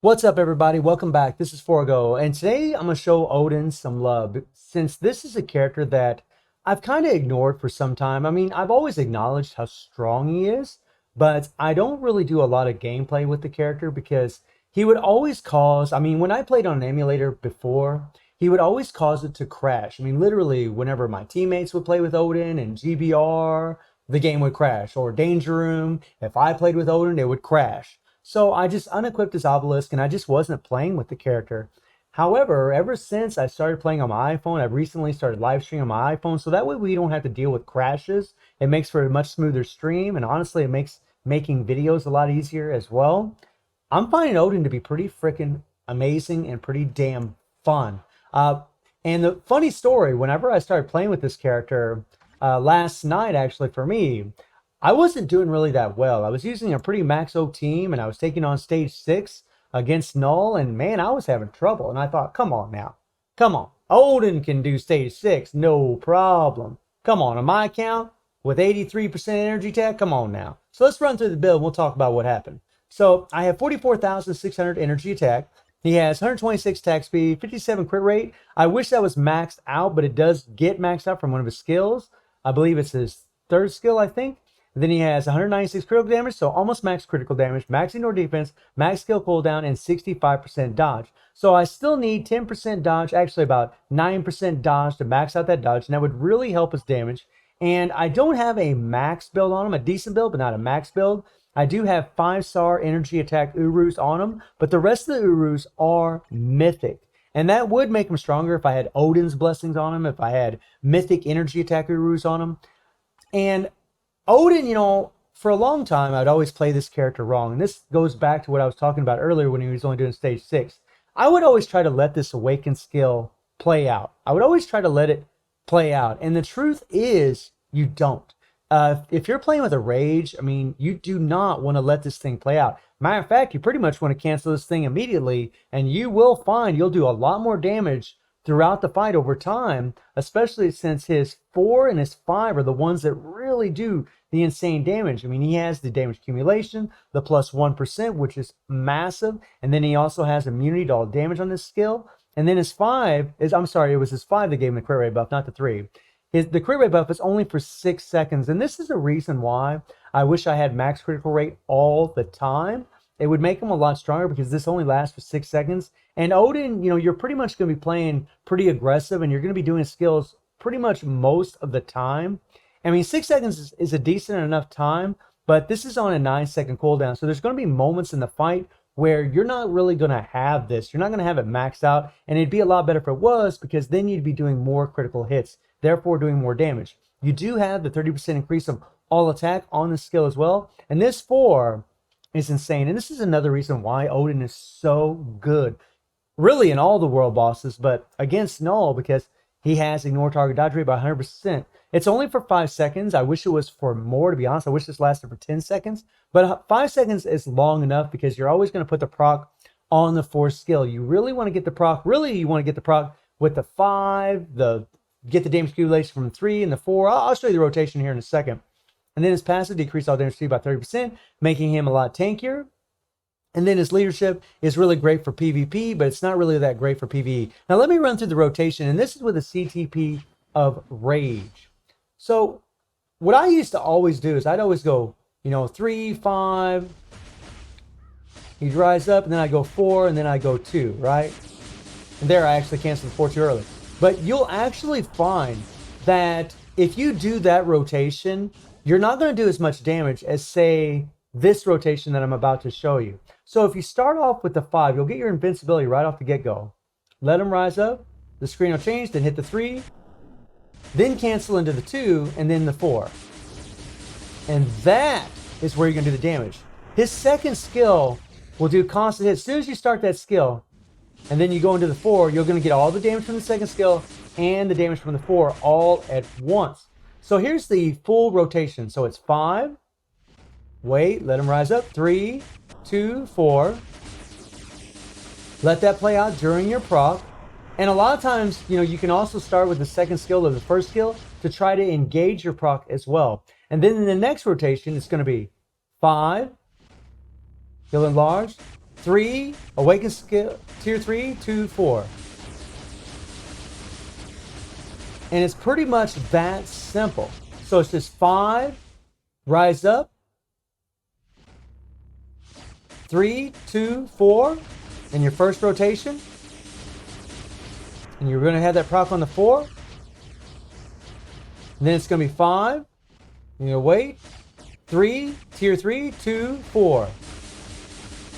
What's up, everybody? Welcome back. This is Forgo, and today I'm going to show Odin some love, since this is a character that I've kind of ignored for some time. I mean, I've always acknowledged how strong he is, but I don't really do a lot of gameplay with the character because he would always cause, when I played on an emulator before, he would always cause it to crash. I mean, literally, whenever my teammates would play with Odin and GBR, the game would crash, or Danger Room, if I played with Odin, it would crash. So I just unequipped his obelisk and I just wasn't playing with the character. However, ever since I started playing on my iPhone, I've recently started live streaming on my iPhone, so that way we don't have to deal with crashes. It makes for a much smoother stream, and honestly, it makes making videos a lot easier as well. I'm finding Odin to be pretty freaking amazing and pretty damn fun. And the funny story, whenever I started playing with this character last night, actually for me, I wasn't doing really that well. I was using a pretty maxo team, and I was taking on stage 6 against Null, and man, I was having trouble. And I thought, come on now. Come on. Odin can do stage 6, no problem. Come on my account with 83% energy tech, come on now. So let's run through the build and we'll talk about what happened. So I have 44,600 energy attack. He has 126 attack speed, 57 crit rate. I wish that was maxed out, but it does get maxed out from one of his skills. I believe it's his third skill, I think. Then he has 196 critical damage, so almost max critical damage, max indoor defense, max skill cooldown, and 65% dodge. So I still need 10% dodge, actually about 9% dodge to max out that dodge, and that would really help his damage. And I don't have a max build on him, a decent build, but not a max build. I do have 5-star energy attack Urus on him, but the rest of the Urus are mythic. And that would make him stronger if I had Odin's blessings on him, if I had mythic energy attack Urus on him. And Odin, for a long time, I'd always play this character wrong. And this goes back to what I was talking about earlier when he was only doing stage 6. I would always try to let this awaken skill play out. I would always try to let it play out. And the truth is, you don't. If you're playing with a rage, you do not want to let this thing play out. Matter of fact, you pretty much want to cancel this thing immediately, and you will find you'll do a lot more damage throughout the fight over time, especially since his 4 and his 5 are the ones that really do the insane damage. He has the damage accumulation, the plus 1%, which is massive, and then he also has immunity to all damage on this skill. And then his 5 is, it was his 5 that gave him the crit rate buff, not the 3. The crit rate buff is only for 6 seconds, and this is the reason why I wish I had max critical rate all the time. It would make him a lot stronger because this only lasts for 6 seconds. And Odin, you're pretty much going to be playing pretty aggressive, and you're going to be doing skills pretty much most of the time. 6 seconds is a decent enough time, but this is on a 9-second cooldown. So there's going to be moments in the fight where you're not really going to have this. You're not going to have it maxed out, and it'd be a lot better if it was, because then you'd be doing more critical hits, therefore doing more damage. You do have the 30% increase of all attack on this skill as well, and this 4 is insane. And this is another reason why Odin is so good, really in all the world bosses, but against Null, because he has ignore target dodge rate by 100%. It's only for 5 seconds. I wish it was for more, to be honest. I wish this lasted for 10 seconds. But 5 seconds is long enough because you're always going to put the proc on the 4 skill. You really want to get the proc. You want to get the proc with the 5, get the damage accumulation from the 3 and the 4. I'll show you the rotation here in a second. And then his passive decreased all damage speed by 30%, making him a lot tankier. And then his leadership is really great for PvP, but it's not really that great for PvE. Now let me run through the rotation, and this is with a CTP of Rage. So what I used to always do is I'd always go, 3, 5, he'd rise up, and then I go 4, and then I go 2, right? And there I actually canceled the 4 too early. But you'll actually find that if you do that rotation, you're not going to do as much damage as, say, this rotation that I'm about to show you. So if you start off with the 5, you'll get your invincibility right off the get-go. Let him rise up, the screen will change, then hit the 3, then cancel into the 2, and then the 4. And that is where you're going to do the damage. His second skill will do constant hits. As soon as you start that skill, and then you go into the 4, you're going to get all the damage from the second skill and the damage from the 4 all at once. So here's the full rotation. So it's 5, wait, let him rise up, 3, 2, 4. Let that play out during your proc. And a lot of times, you can also start with the second skill or the first skill to try to engage your proc as well. And then in the next rotation, it's going to be 5, he'll enlarge, 3, awaken skill, tier 3, 2, 4. And it's pretty much that simple. So it's just 5, rise up, 3, 2, 4 in your first rotation. And you're going to have that proc on the 4. And then it's going to be 5. You're going to wait. 3, tier 3, 2, 4.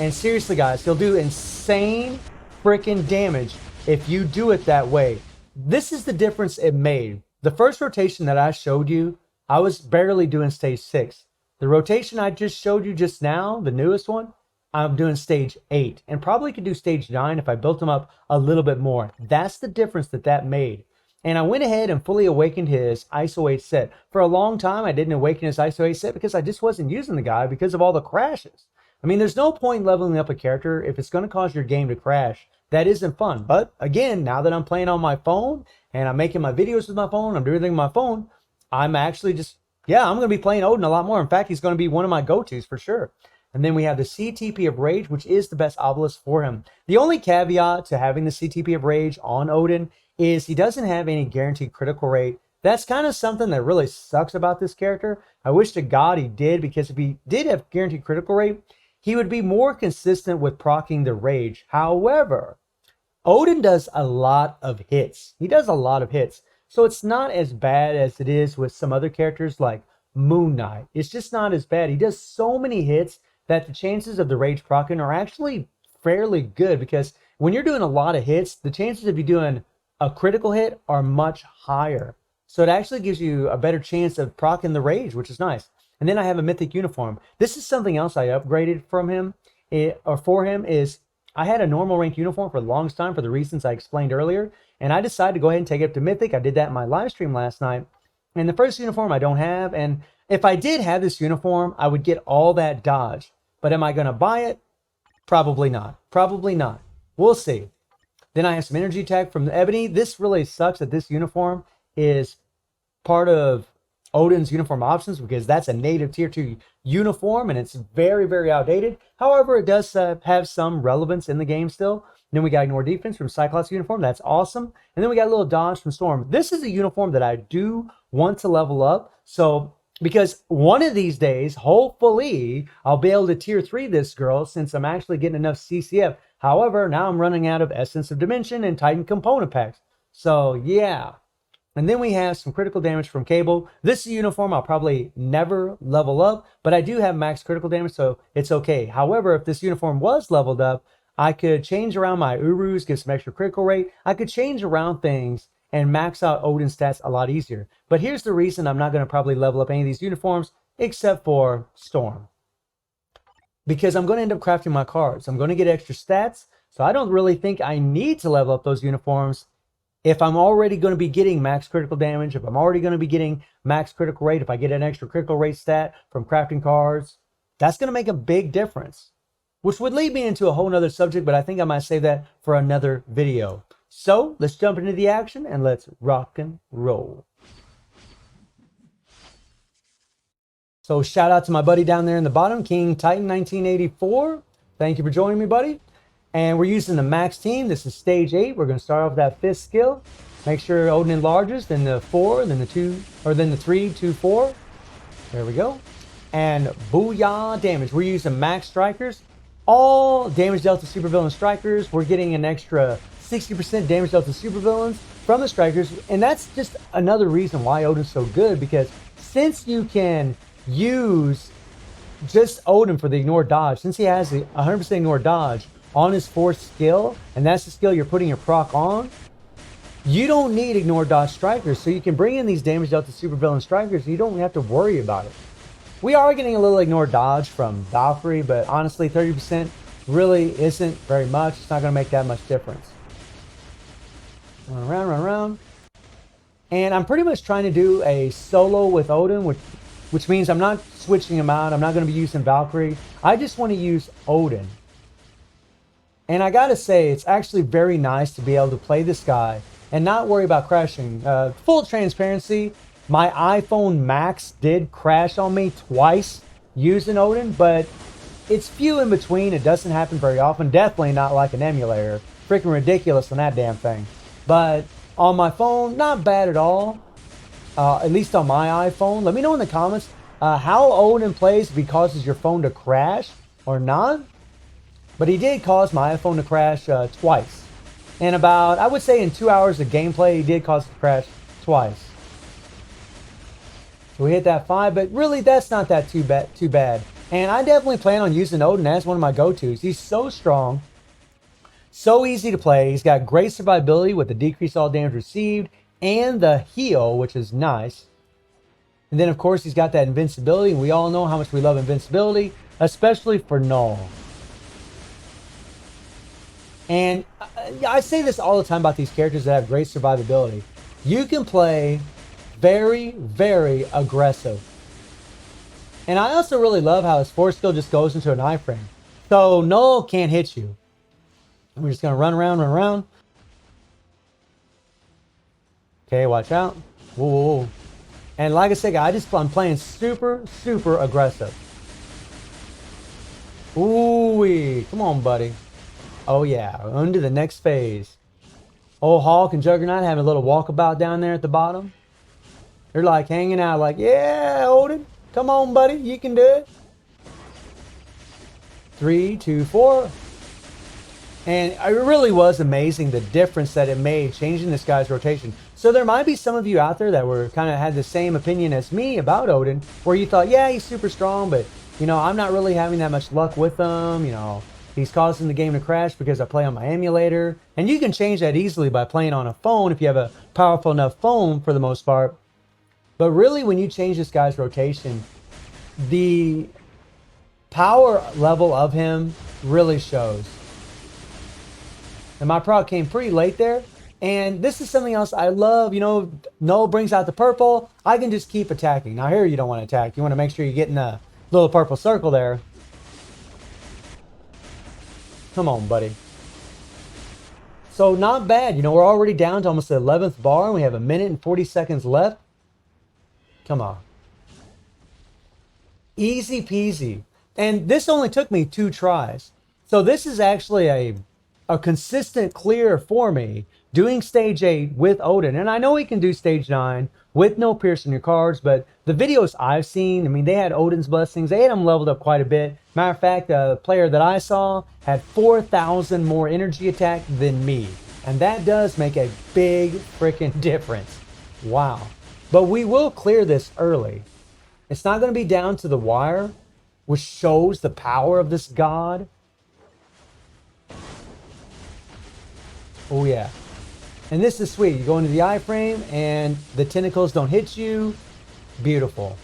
And seriously, guys, he'll do insane freaking damage if you do it that way. This is the difference it made. The first rotation that I showed you, I was barely doing stage 6. The rotation I just showed you just now, the newest one, I'm doing stage 8. And probably could do stage 9 if I built them up a little bit more. That's the difference that made. And I went ahead and fully awakened his ISO 8 set. For a long time, I didn't awaken his ISO 8 set because I just wasn't using the guy because of all the crashes. I mean, there's no point leveling up a character if it's going to cause your game to crash. That isn't fun. But again, now that I'm playing on my phone and I'm making my videos with my phone, I'm doing everything with my phone, I'm actually just, yeah, I'm going to be playing Odin a lot more. In fact, he's going to be one of my go-tos for sure. And then we have the CTP of Rage, which is the best obelisk for him. The only caveat to having the CTP of Rage on Odin is he doesn't have any guaranteed critical rate. That's kind of something that really sucks about this character. I wish to God he did, because if he did have guaranteed critical rate, he would be more consistent with proccing the Rage. However, Odin does a lot of hits. He does a lot of hits. So it's not as bad as it is with some other characters like Moon Knight. It's just not as bad. He does so many hits that the chances of the Rage proccing are actually fairly good, because when you're doing a lot of hits, the chances of you doing a critical hit are much higher. So it actually gives you a better chance of proccing the Rage, which is nice. And then I have a mythic uniform. This is something else I upgraded from him, for him, is I had a normal rank uniform for the longest time for the reasons I explained earlier. And I decided to go ahead and take it up to mythic. I did that in my live stream last night. And the first uniform I don't have. And if I did have this uniform, I would get all that dodge. But am I going to buy it? Probably not. Probably not. We'll see. Then I have some energy attack from the Ebony. This really sucks that this uniform is part of Odin's uniform options, because that's a native tier 2 uniform and it's very, very outdated. However, it does have some relevance in the game still. Then we got Ignore Defense from Cyclops uniform. That's awesome. And then we got a little dodge from Storm. This is a uniform that I do want to level up. So, because one of these days, hopefully, I'll be able to tier 3 this girl, since I'm actually getting enough CCF. However, now I'm running out of Essence of Dimension and Titan component packs. So, yeah. And then we have some critical damage from Cable. This is a uniform I'll probably never level up, but I do have max critical damage, so it's okay. However, if this uniform was leveled up, I could change around my Urus, get some extra critical rate. I could change around things and max out Odin's stats a lot easier. But here's the reason I'm not going to probably level up any of these uniforms, except for Storm. Because I'm going to end up crafting my cards. I'm going to get extra stats, so I don't really think I need to level up those uniforms. If I'm already going to be getting max critical damage, if I'm already going to be getting max critical rate, if I get an extra critical rate stat from crafting cards, that's going to make a big difference. Which would lead me into a whole nother subject, but I think I might save that for another video. So, let's jump into the action and let's rock and roll. So, shout out to my buddy down there in the bottom, King Titan 1984. Thank you for joining me, buddy. And we're using the max team. This is stage 8. We're going to start off with that 5th skill. Make sure Odin enlarges, then the 4, then the 2, or then the 3, 2, 4. There we go. And booyah damage. We're using max strikers. All damage dealt to supervillain strikers. We're getting an extra 60% damage dealt to supervillains from the strikers. And that's just another reason why Odin's so good, because since you can use just Odin for the ignore dodge, since he has the 100% ignore dodge on his 4th skill, and that's the skill you're putting your proc on, you don't need ignore dodge strikers, so you can bring in these damage dealt to supervillain strikers. You don't have to worry about it. We are getting a little ignore dodge from Valkyrie, but honestly 30% really isn't very much. It's not going to make that much difference. Run around, run around. And I'm pretty much trying to do a solo with Odin, which means I'm not switching him out. I'm not going to be using Valkyrie. I just want to use Odin. And I gotta say, it's actually very nice to be able to play this guy and not worry about crashing. Full transparency, my iPhone Max did crash on me twice using Odin, but it's few in between. It doesn't happen very often. Definitely not like an emulator. Freaking ridiculous on that damn thing. But on my phone, not bad at all. At least on my iPhone. Let me know in the comments how Odin plays, if he causes your phone to crash or not. But he did cause my iPhone to crash twice. And about, I would say in 2 hours of gameplay, he did cause it to crash twice. So we hit that 5, but really that's not that too bad. And I definitely plan on using Odin as one of my go-tos. He's so strong, so easy to play. He's got great survivability with the decrease all damage received and the heal, which is nice. And then of course he's got that invincibility, and we all know how much we love invincibility, especially for Knull. And I say this all the time about these characters that have great survivability. You can play very, very aggressive. And I also really love how his force skill just goes into an iframe. So Knull can't hit you. We're just going to run around. Okay, watch out. Whoa, whoa, whoa. And like I said, I'm playing super, super aggressive. Ooh-wee. Come on, buddy. Oh, yeah. On to the next phase. Old Hulk and Juggernaut having a little walkabout down there at the bottom. They're like hanging out like, yeah, Odin. Come on, buddy. You can do it. 3, 2, 4. And it really was amazing the difference that it made changing this guy's rotation. So there might be some of you out there that were kind of had the same opinion as me about Odin, where you thought, yeah, he's super strong, but you know, I'm not really having that much luck with him. You know, he's causing the game to crash because I play on my emulator. And you can change that easily by playing on a phone if you have a powerful enough phone for the most part. But really, when you change this guy's rotation, the power level of him really shows. And my proc came pretty late there. And this is something else I love. You know, Null brings out the purple. I can just keep attacking. Now here you don't want to attack. You want to make sure you're getting a little purple circle there. Come on, buddy. So not bad. You know, we're already down to almost the 11th bar. And we have 1 minute and 40 seconds left. Come on. Easy peasy. And this only took me 2 tries. So this is actually a consistent clear for me doing stage 8 with Odin. And I know he can do stage 9 with no pierce in your cards, but the videos I've seen, I mean, they had Odin's blessings. They had him leveled up quite a bit. Matter of fact, the player that I saw had 4,000 more energy attack than me. And that does make a big freaking difference. Wow. But we will clear this early. It's not going to be down to the wire, which shows the power of this god. Oh yeah. And this is sweet. You go into the iframe and the tentacles don't hit you. Beautiful.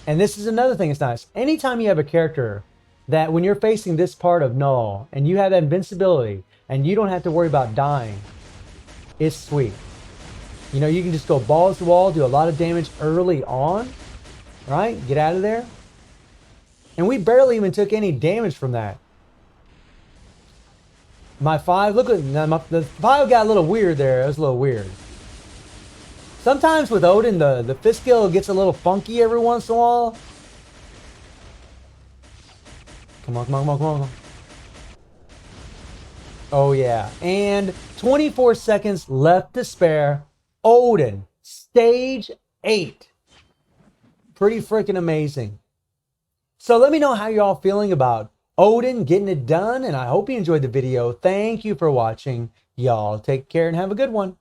And this is another thing that's nice. Anytime you have a character that when you're facing this part of Knull and you have that invincibility and you don't have to worry about dying, it's sweet. You know, you can just go balls to wall, do a lot of damage early on, right? Get out of there. And we barely even took any damage from that. My 5, look at the 5 got a little weird there. It was a little weird. Sometimes with Odin, the fist skill gets a little funky every once in a while. Come on, come on, come on, come on. Oh yeah. And 24 seconds left to spare. Odin, stage 8. Pretty freaking amazing. So let me know how y'all feeling about Odin getting it done, and I hope you enjoyed the video. Thank you for watching. Y'all take care and have a good one.